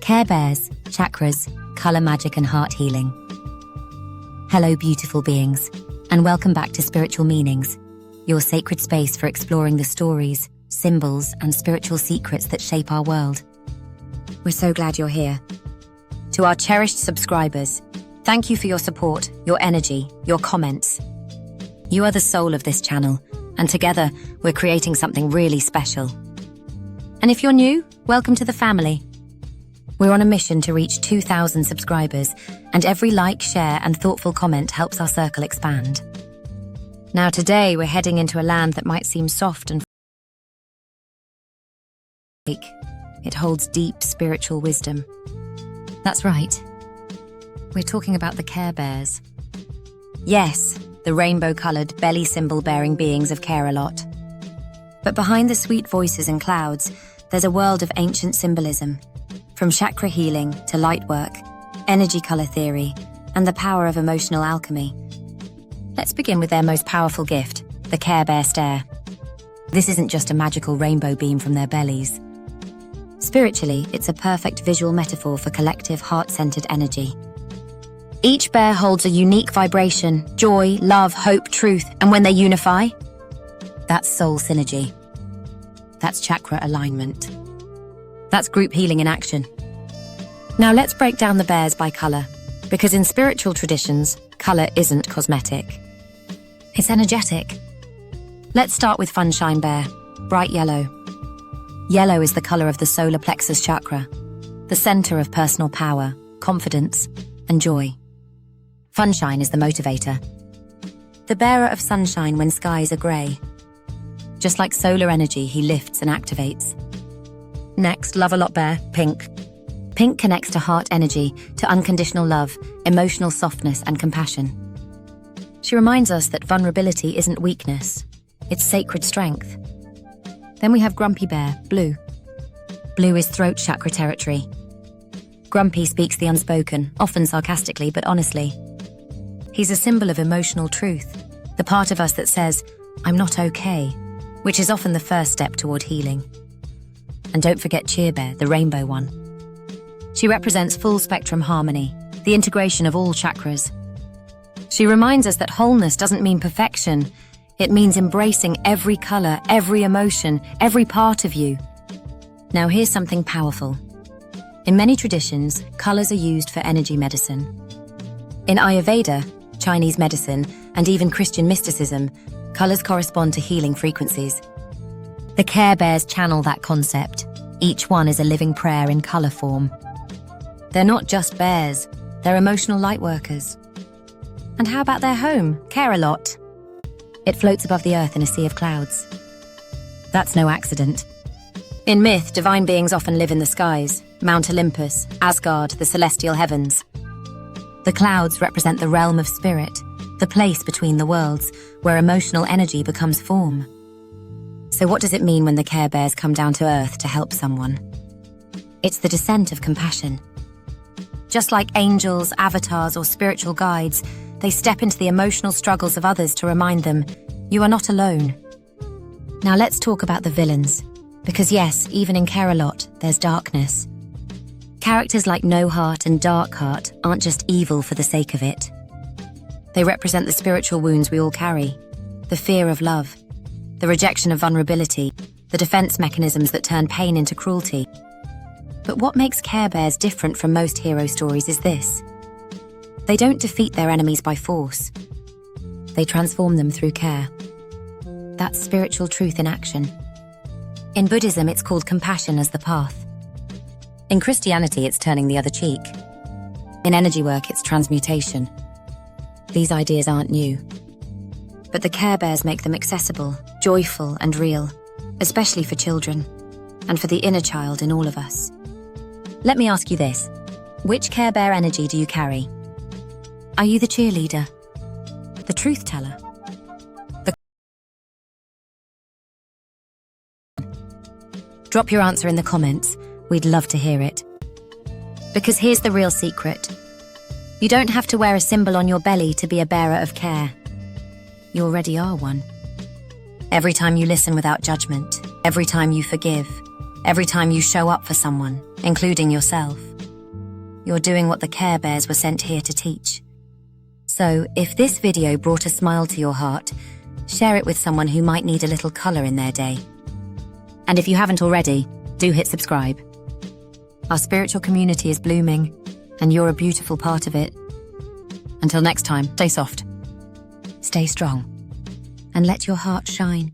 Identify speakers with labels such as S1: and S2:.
S1: Care Bears, Chakras, Color Magic and Heart Healing. Hello beautiful beings, and welcome back to Spiritual Meanings, your sacred space for exploring the stories, symbols and spiritual secrets that shape our world. We're so glad you're here. To our cherished subscribers, thank you for your support, your energy, your comments. You are the soul of this channel, and together we're creating something really special. And if you're new, welcome to the family. We're on a mission to reach 2,000 subscribers, and every like, share and thoughtful comment helps our circle expand. Now today we're heading into a land that might seem soft and fake. It holds deep spiritual wisdom. That's right. We're talking about the Care Bears. Yes, the rainbow-coloured, belly symbol-bearing beings of care a lot. But behind the sweet voices and clouds, there's a world of ancient symbolism. From chakra healing to lightwork, energy color theory, and the power of emotional alchemy. Let's begin with their most powerful gift, the Care Bear stare. This isn't just a magical rainbow beam from their bellies. Spiritually, it's a perfect visual metaphor for collective heart-centered energy. Each bear holds a unique vibration, joy, love, hope, truth, and when they unify, that's soul synergy. That's chakra alignment. That's group healing in action. Now let's break down the bears by color, because in spiritual traditions, color isn't cosmetic. It's energetic. Let's start with Funshine Bear, bright yellow. Yellow is the color of the solar plexus chakra, the center of personal power, confidence, and joy. Funshine is the motivator, the bearer of sunshine when skies are grey. Just like solar energy, he lifts and activates. Next, Love-A-Lot Bear, pink. Pink connects to heart energy, to unconditional love, emotional softness and compassion. She reminds us that vulnerability isn't weakness, it's sacred strength. Then we have Grumpy Bear, blue. Blue is throat chakra territory. Grumpy speaks the unspoken, often sarcastically but honestly. He's a symbol of emotional truth, the part of us that says, "I'm not okay," which is often the first step toward healing. And don't forget Cheer Bear, the rainbow one. She represents full spectrum harmony, the integration of all chakras. She reminds us that wholeness doesn't mean perfection. It means embracing every color, every emotion, every part of you. Now here's something powerful. In many traditions, colors are used for energy medicine. In Ayurveda, Chinese medicine, and even Christian mysticism, colors correspond to healing frequencies. The Care Bears channel that concept. Each one is a living prayer in color form. They're not just bears, they're emotional lightworkers. And how about their home, Care-A-Lot? It floats above the earth in a sea of clouds. That's no accident. In myth, divine beings often live in the skies, Mount Olympus, Asgard, the celestial heavens. The clouds represent the realm of spirit, the place between the worlds, where emotional energy becomes form. So what does it mean when the Care Bears come down to earth to help someone? It's the descent of compassion. Just like angels, avatars, or spiritual guides, they step into the emotional struggles of others to remind them, you are not alone. Now let's talk about the villains, because yes, even in Care-A-Lot, there's darkness. Characters like No Heart and Dark Heart aren't just evil for the sake of it. They represent the spiritual wounds we all carry, the fear of love, the rejection of vulnerability, the defense mechanisms that turn pain into cruelty. But what makes Care Bears different from most hero stories is this. They don't defeat their enemies by force. They transform them through care. That's spiritual truth in action. In Buddhism, it's called compassion as the path. In Christianity, it's turning the other cheek. In energy work, it's transmutation. These ideas aren't new. But the Care Bears make them accessible, joyful and real, especially for children, and for the inner child in all of us. Let me ask you this. Which Care Bear energy do you carry? Are you the cheerleader? The truth teller? Drop your answer in the comments. We'd love to hear it. Because here's the real secret. You don't have to wear a symbol on your belly to be a bearer of care. You already are one. Every time you listen without judgment, every time you forgive, every time you show up for someone, including yourself, you're doing what the Care Bears were sent here to teach. So, if this video brought a smile to your heart, share it with someone who might need a little colour in their day. And if you haven't already, do hit subscribe. Our spiritual community is blooming, and you're a beautiful part of it. Until next time, stay soft, stay strong, and let your heart shine.